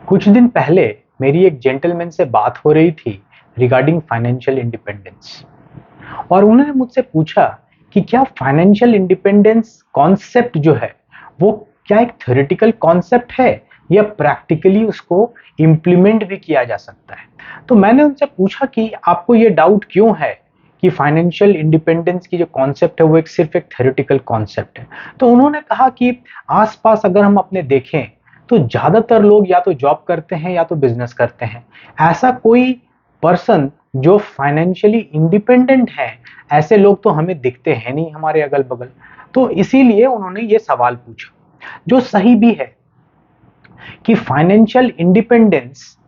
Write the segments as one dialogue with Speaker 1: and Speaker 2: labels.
Speaker 1: कुछ दिन पहले मेरी एक जेंटलमैन से बात हो रही थी रिगार्डिंग फाइनेंशियल इंडिपेंडेंस। और उन्होंने मुझसे पूछा कि क्या फाइनेंशियल इंडिपेंडेंस कॉन्सेप्ट जो है वो क्या एक थ्योरेटिकल कॉन्सेप्ट है या प्रैक्टिकली उसको इम्प्लीमेंट भी किया जा सकता है। तो मैंने उनसे पूछा कि आपको ये डाउट क्यों है कि फाइनेंशियल इंडिपेंडेंस की जो कॉन्सेप्ट है वो सिर्फ एक थ्योरेटिकल कॉन्सेप्ट है। तो उन्होंने कहा कि आसपास अगर हम अपने देखें तो ज्यादातर लोग या तो जॉब करते हैं या तो बिजनेस करते हैं। ऐसा कोई पर्सन जो फाइनेंशियली इंडिपेंडेंट है, ऐसे लोग तो हमें दिखते हैं नहीं हमारे अगल बगल। तो इसीलिए उन्होंने ये सवाल पूछा, जो सही भी है कि फाइनेंशियल इंडिपेंडेंस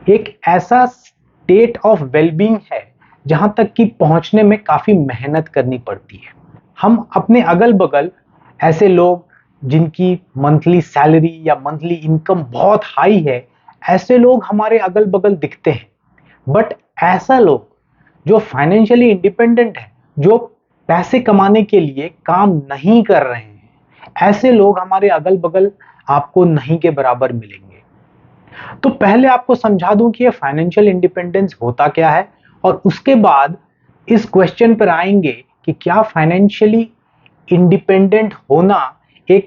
Speaker 1: एक ऐसा स्टेट ऑफ वेलबींग है जहां तक कि पहुंचने में काफी मेहनत करनी पड़ती है। हम अपने अगल बगल ऐसे लोग जिनकी मंथली सैलरी या मंथली इनकम बहुत हाई है, ऐसे लोग हमारे अगल बगल दिखते हैं। बट ऐसा लोग जो फाइनेंशियली इंडिपेंडेंट है, जो पैसे कमाने के लिए काम नहीं कर रहे हैं, ऐसे लोग हमारे अगल बगल आपको नहीं के बराबर मिलेंगे। तो पहले आपको समझा दूं कि ये फाइनेंशियल इंडिपेंडेंस होता क्या है, और उसके बाद इस क्वेश्चन पर आएंगे कि क्या फाइनेंशियली इंडिपेंडेंट होना एक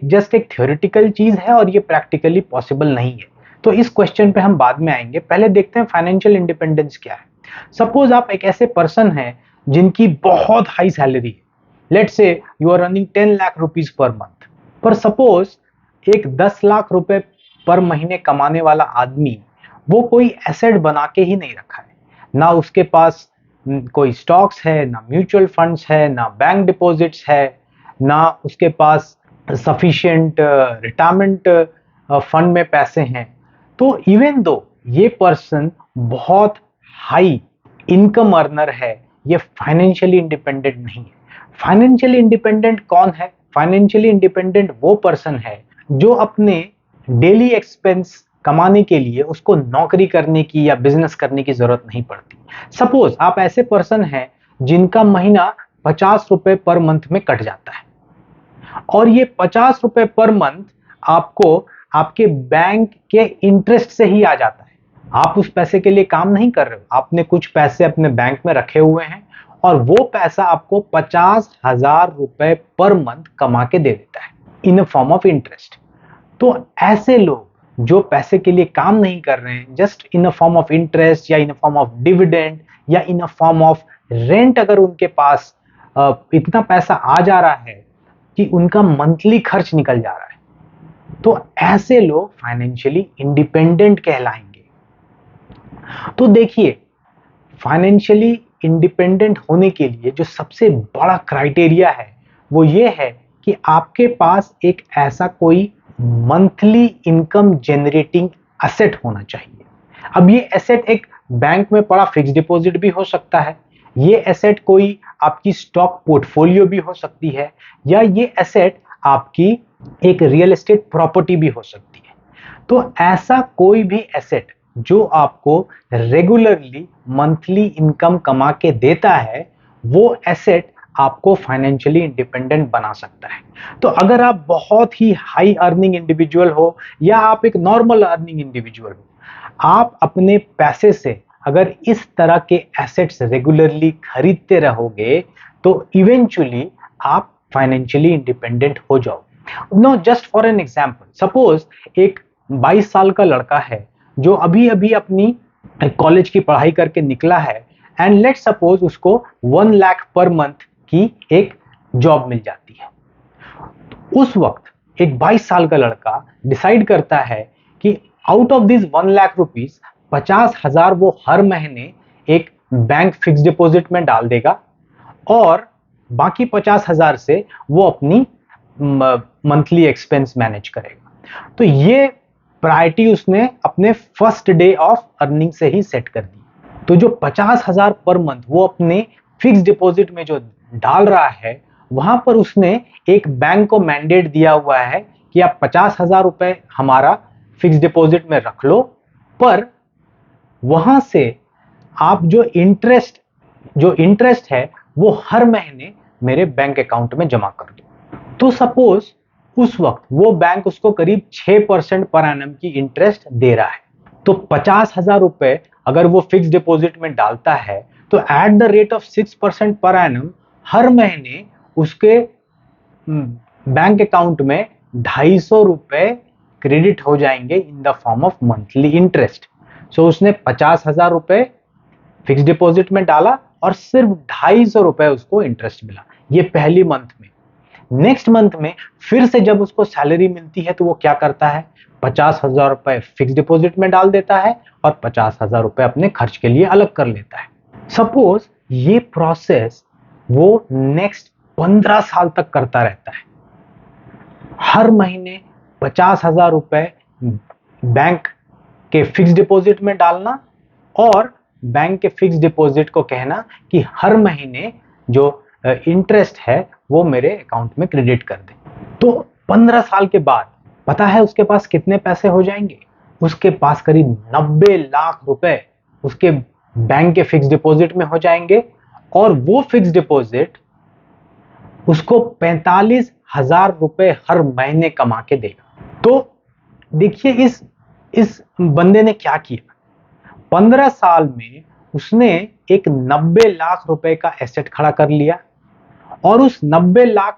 Speaker 1: थ्योरेटिकल चीज है और ये प्रैक्टिकली पॉसिबल नहीं है। तो इस क्वेश्चन पे हम बाद में आएंगे। पहले देखते हैं फाइनेंशियल इंडिपेंडेंस क्या है। सपोज आप एक ऐसे पर्सन हैं जिनकी बहुत हाई सैलरी है। Let's say you are earning 10 lakh rupees per month. पर सपोज एक 10 लाख रुपए पर महीने कमाने वाला आदमी वो कोई एसेट बना के ही नहीं रखा है। ना उसके पास कोई स्टॉक्स है, ना म्यूचुअल फंड्स है, ना बैंक डिपॉजिट्स है, ना उसके पास सफिशिएंट रिटायरमेंट फंड में पैसे हैं। तो इवन दो ये पर्सन बहुत हाई इनकम अर्नर है, ये फाइनेंशियली इंडिपेंडेंट नहीं है। फाइनेंशियली इंडिपेंडेंट कौन है? फाइनेंशियली इंडिपेंडेंट वो पर्सन है जो अपने डेली एक्सपेंस कमाने के लिए उसको नौकरी करने की या बिजनेस करने की जरूरत नहीं पड़ती। सपोज आप ऐसे पर्सन हैं जिनका महीना 50 रुपए पर मंथ में कट जाता है, और ये 50 रुपए पर मंथ आपको आपके बैंक के इंटरेस्ट से ही आ जाता है। आप उस पैसे के लिए काम नहीं कर रहे हो, आपने कुछ पैसे अपने बैंक में रखे हुए हैं और वो पैसा आपको 50,000 रुपए पर मंथ कमा के दे देता है इन अ फॉर्म ऑफ इंटरेस्ट। तो ऐसे लोग जो पैसे के लिए काम नहीं कर रहे हैं, just in a form of interest या इन अ फॉर्म ऑफ डिविडेंड या इन अ फॉर्म ऑफ रेंट, अगर उनके पास इतना पैसा आ जा रहा है कि उनका मंथली खर्च निकल जा रहा है, तो ऐसे लोग फाइनेंशियली इंडिपेंडेंट कहलाएंगे। तो देखिए, फाइनेंशियली इंडिपेंडेंट होने के लिए जो सबसे बड़ा क्राइटेरिया है वो ये है कि आपके पास एक ऐसा कोई मंथली इनकम जनरेटिंग एसेट होना चाहिए। अब ये एसेट एक बैंक में पड़ा फिक्स डिपॉजिट भी हो सकता है, ये एसेट कोई आपकी स्टॉक पोर्टफोलियो भी हो सकती है, या ये एसेट आपकी एक रियल एस्टेट प्रॉपर्टी भी हो सकती है। तो ऐसा कोई भी एसेट जो आपको रेगुलरली मंथली इनकम कमा के देता है, वो एसेट आपको फाइनेंशियली इंडिपेंडेंट बना सकता है। तो अगर आप बहुत ही हाई अर्निंग इंडिविजुअल हो या आप एक नॉर्मल अर्निंग इंडिविजुअल हो, आप अपने पैसे से अगर इस तरह के एसेट्स रेगुलरली खरीदते रहोगे तो इवेंचुअली आप फाइनेंशियली इंडिपेंडेंट हो जाओगे। No, just for an example, suppose एक 22 साल का लड़का है जो अभी अभी अपनी कॉलेज की पढ़ाई करके निकला है, एंड लेट सपोज उसको 1 लाख पर मंथ की एक जॉब मिल जाती है। उस वक्त एक 22 साल का लड़का डिसाइड करता है कि out of this 1 lakh rupees 50,000 वो हर महीने एक बैंक फिक्स डिपॉजिट में डाल देगा, और बाकी 50,000 से वो अपनी मंथली एक्सपेंस मैनेज करेगा। तो ये प्रायोरिटी उसने अपने फर्स्ट डे ऑफ अर्निंग से ही सेट कर दी। तो जो 50,000 पर मंथ वो अपने फिक्स डिपॉजिट में जो डाल रहा है, वहां पर उसने एक बैंक को मैंडेट दिया हुआ है कि आप 50,000 रुपए हमारा फिक्स डिपॉजिट में रख लो, पर वहां से आप जो इंटरेस्ट है वो हर महीने मेरे बैंक अकाउंट में जमा कर दो। तो सपोज उस वक्त वो बैंक उसको करीब 6% पर एनम की इंटरेस्ट दे रहा है। तो 50,000 रुपए अगर वो फिक्स डिपॉजिट में डालता है तो at the rate of 6% per annum हर महीने उसके बैंक अकाउंट में 250 रुपए क्रेडिट हो जाएंगे in the form of monthly interest. So उसने 50,000 रुपए फिक्स डिपॉजिट में डाला और सिर्फ 250 रुपए उसको इंटरेस्ट मिला, ये पहली मंथ में। नेक्स्ट मंथ में फिर से जब उसको सैलरी मिलती है तो वो क्या करता है, 50,000 रुपए फिक्स डिपॉजिट में डाल देता है और 50,000 रुपए अपने खर्च के लिए अलग कर लेता है। सपोज ये प्रोसेस वो नेक्स्ट 15 साल तक करता रहता है, हर महीने 50,000 रुपए बैंक के फिक्स डिपॉजिट में डालना और बैंक के फिक्स डिपॉजिट को कहना कि हर महीने जो इंटरेस्ट है वो मेरे अकाउंट में क्रेडिट कर दे। तो 15 साल के बाद पता है उसके पास कितने पैसे हो जाएंगे, उसके पास करीब 90 लाख रुपए उसके बैंक के फिक्स डिपॉजिट में हो जाएंगे और वो फिक्स डिपॉजिट उसको 45,000 रुपए हर महीने कमा के देगा। तो देखिए इस बंदे ने क्या किया, 15 साल में उसने एक 90 लाख रुपए का एसेट खड़ा कर लिया और उस 90 लाख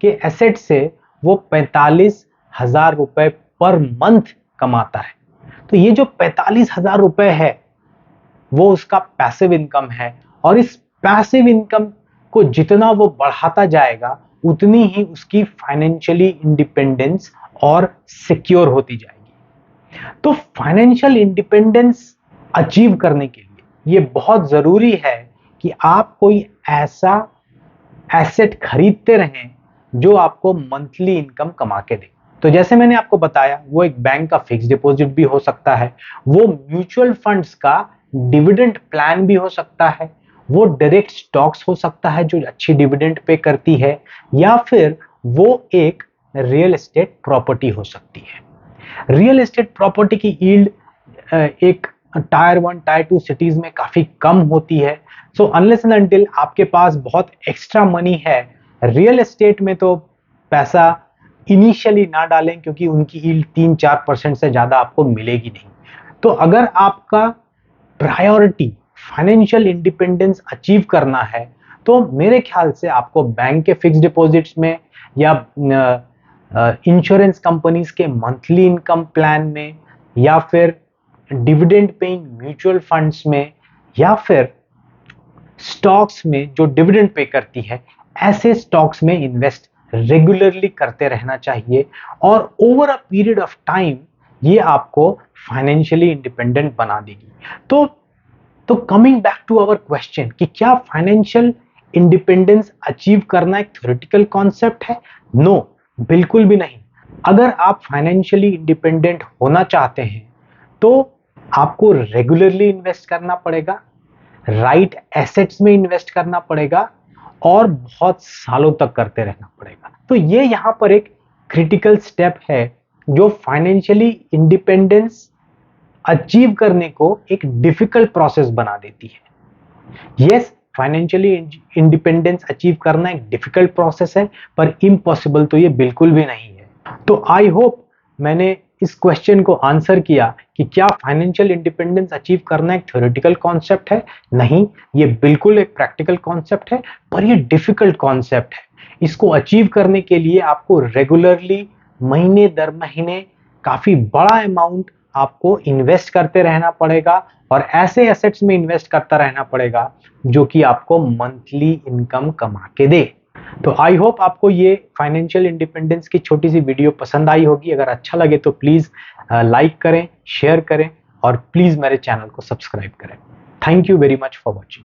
Speaker 1: के एसेट से वो 45,000 रुपए पर मंथ कमाता है। तो ये जो 45,000 रुपए है वो उसका पैसिव इनकम है और इस पैसिव इनकम को जितना वो बढ़ाता जाएगा उतनी ही उसकी फाइनेंशियली इंडिपेंडेंस और सिक्योर होती जाएगी। तो फाइनेंशियल इंडिपेंडेंस अचीव करने के लिए ये बहुत जरूरी है कि आप कोई ऐसा एसेट खरीदते रहें जो आपको मंथली इनकम कमा के दे। तो जैसे मैंने आपको बताया वो एक बैंक का फिक्स डिपॉजिट भी हो सकता है, वो म्यूचुअल फंड्स का डिविडेंड प्लान भी हो सकता है, वो डायरेक्ट स्टॉक्स हो सकता है जो अच्छी डिविडेंड पे करती है, या फिर वो एक रियल एस्टेट प्रॉपर्टी हो सकती है। रियल एस्टेट प्रॉपर्टी की यील्ड एक टायर 1 टायर 2 सिटीज में काफी कम होती है। सो अनलेस एंड अनटिल आपके पास बहुत एक्स्ट्रा मनी है, रियल एस्टेट में तो पैसा इनिशियली ना डालें क्योंकि उनकी यील्ड 3-4% से ज्यादा आपको मिलेगी नहीं। तो अगर आपका प्रायोरिटी फाइनेंशियल इंडिपेंडेंस अचीव करना है तो मेरे ख्याल से आपको बैंक के फिक्स डिपॉजिट्स में या इंश्योरेंस कंपनीज के मंथली इनकम प्लान में या फिर डिविडेंड पेइंग म्यूचुअल फंड्स में या फिर स्टॉक्स में जो डिविडेंड पे करती है, ऐसे स्टॉक्स में इन्वेस्ट रेगुलरली करते रहना चाहिए और over a period of time ये आपको फाइनेंशियली इंडिपेंडेंट बना देगी। तो coming back to our question कि क्या फाइनेंशियल इंडिपेंडेंस अचीव करना एक थ्योरेटिकल कॉन्सेप्ट है? नो, बिल्कुल भी नहीं। अगर आप फाइनेंशियली इंडिपेंडेंट होना चाहते हैं तो आपको रेगुलरली इन्वेस्ट करना पड़ेगा, राइट एसेट्स में इन्वेस्ट करना पड़ेगा और बहुत सालों तक करते रहना पड़ेगा। तो ये यहां पर एक क्रिटिकल स्टेप है जो फाइनेंशियली इंडिपेंडेंस अचीव करने को एक डिफिकल्ट प्रोसेस बना देती है। यस, फाइनेंशियली इंडिपेंडेंस अचीव करना एक डिफिकल्ट प्रोसेस है पर इम्पॉसिबल तो ये बिल्कुल भी नहीं है। तो आई होप मैंने इस क्वेश्चन को आंसर किया कि क्या फाइनेंशियल इंडिपेंडेंस अचीव करना एक थ्योरेटिकल कॉन्सेप्ट है? नहीं, ये बिल्कुल एक प्रैक्टिकल कॉन्सेप्ट है पर ये डिफिकल्ट कॉन्सेप्ट है। इसको अचीव करने के लिए आपको रेगुलरली महीने दर महीने काफी बड़ा अमाउंट आपको इन्वेस्ट करते रहना पड़ेगा और ऐसे एसेट्स में इन्वेस्ट करता रहना पड़ेगा जो कि आपको मंथली इनकम कमा के दे। तो आई होप आपको ये फाइनेंशियल इंडिपेंडेंस की छोटी सी वीडियो पसंद आई होगी। अगर अच्छा लगे तो प्लीज लाइक करें, शेयर करें और प्लीज मेरे चैनल को सब्सक्राइब करें। Thank you very much for watching.